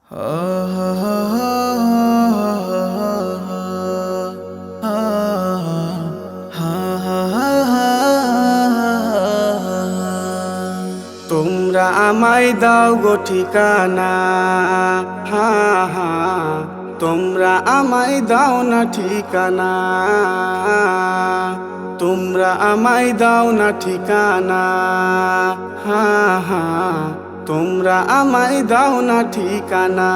তোমরা আমায় দাও গো ঠিকানা, তোমরা আমায় দাও না ঠিকানা, তোমরা আমায় দাও না ঠিকানা, তোমরা আমায় দাও না ঠিকানা।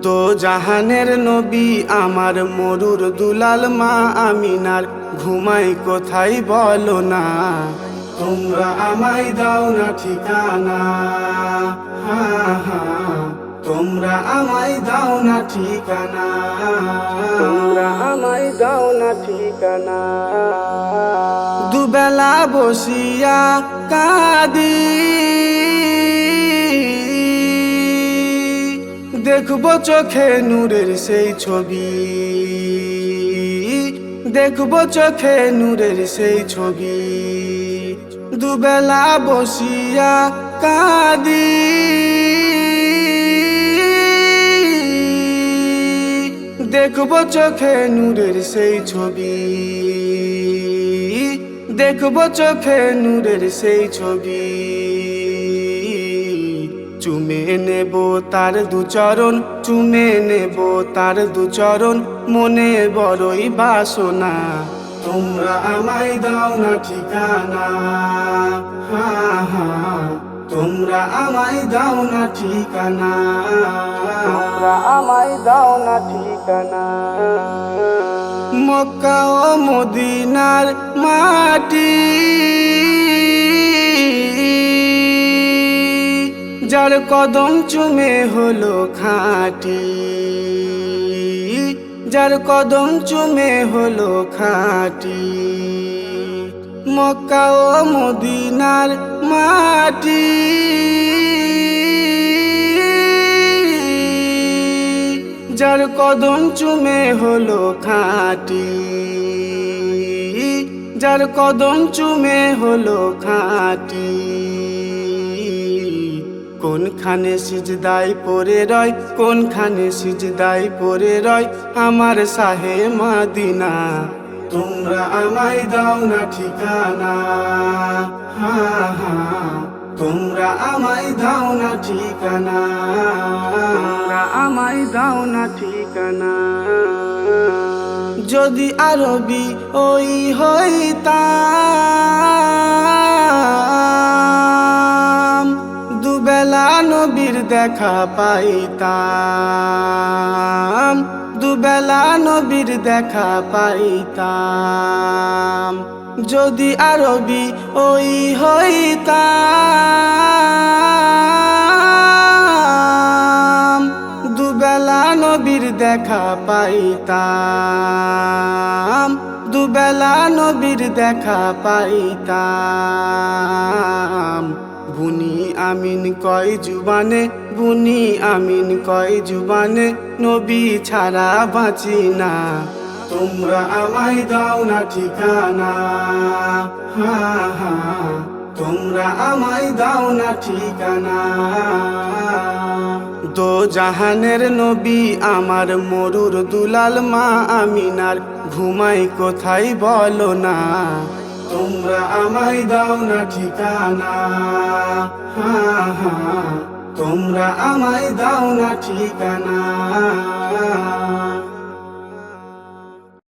দো জাহানের নবী আমার মরুর দুলাল মা আমিনার ঘুমাই কোথায় বলো না, তোমরা আমায় দাও না ঠিকানা, তোমরা আমায় দাও না ঠিকানা, তোমরা আমায় দাও না ঠিকানা। দুবেলা বসিয়া কাঁদি, দেখবো চোখে নূরের সেই ছবি, দেখবো চোখে নূরের সেই ছবি। দুবেলা বসিয়া কাঁদি, দেখবো চোখে নূরের সেই ছবি, দেখবো চোখে নূরের সেই ছবি। চুমে নেব তার দুচরণ, চুমে নেব তার দুচরণ, মনে বড়ই বাসনা। তোমরা আমায় দাও না ঠিকানা, তোমরা আমায় দাও না ঠিকানা, তোমরা আমায় দাও না ঠিকানা। মক্কা ও মদিনার মাটি, যার কদম চুমে হলো খাঁটি, যার কদম চুমে হলো খাঁটি। মক্কা ও মদিনার মাটি, যার কদম চুমে হলো খাঁটি, যার কদম চুমে হলো খাঁটি। কোনখানে সিজদায় পড়ে রয়, কোনখানে সিজদায় পড়ে রয় আমার শাহে মদিনা। তোমরা আমায় দাও না ঠিকানা, তোমরা আমায় দাও না ঠিকানা, তোমরা আমায় দাও না ঠিকানা। যদি আরবি ওই হইতাম, দুবেলা নবীর দেখা পাইতাম, দুবেলা নবীর দেখা পাইতাম। যদি আরবি ওই হইতাম, দুবেলা নবীর দেখা পাইতাম, দুবেলা নবীর দেখা পাইতাম। বুনি আমিন কয় জুবানে, বুনি আমিন কয় জুবানে, নবী ছাড়া বাঁচি না। তোমরা আমায় দাও না ঠিকানা, তোমরা আমায় দাও না ঠিকানা। দো জাহানের নবী আমার মরুর দুলাল মা আমিনার ঘুমাই কোথায় বলো না, তোমরা আমায় দাও না ঠিকানা, তোমরা আমায় দাও না ঠিকানা।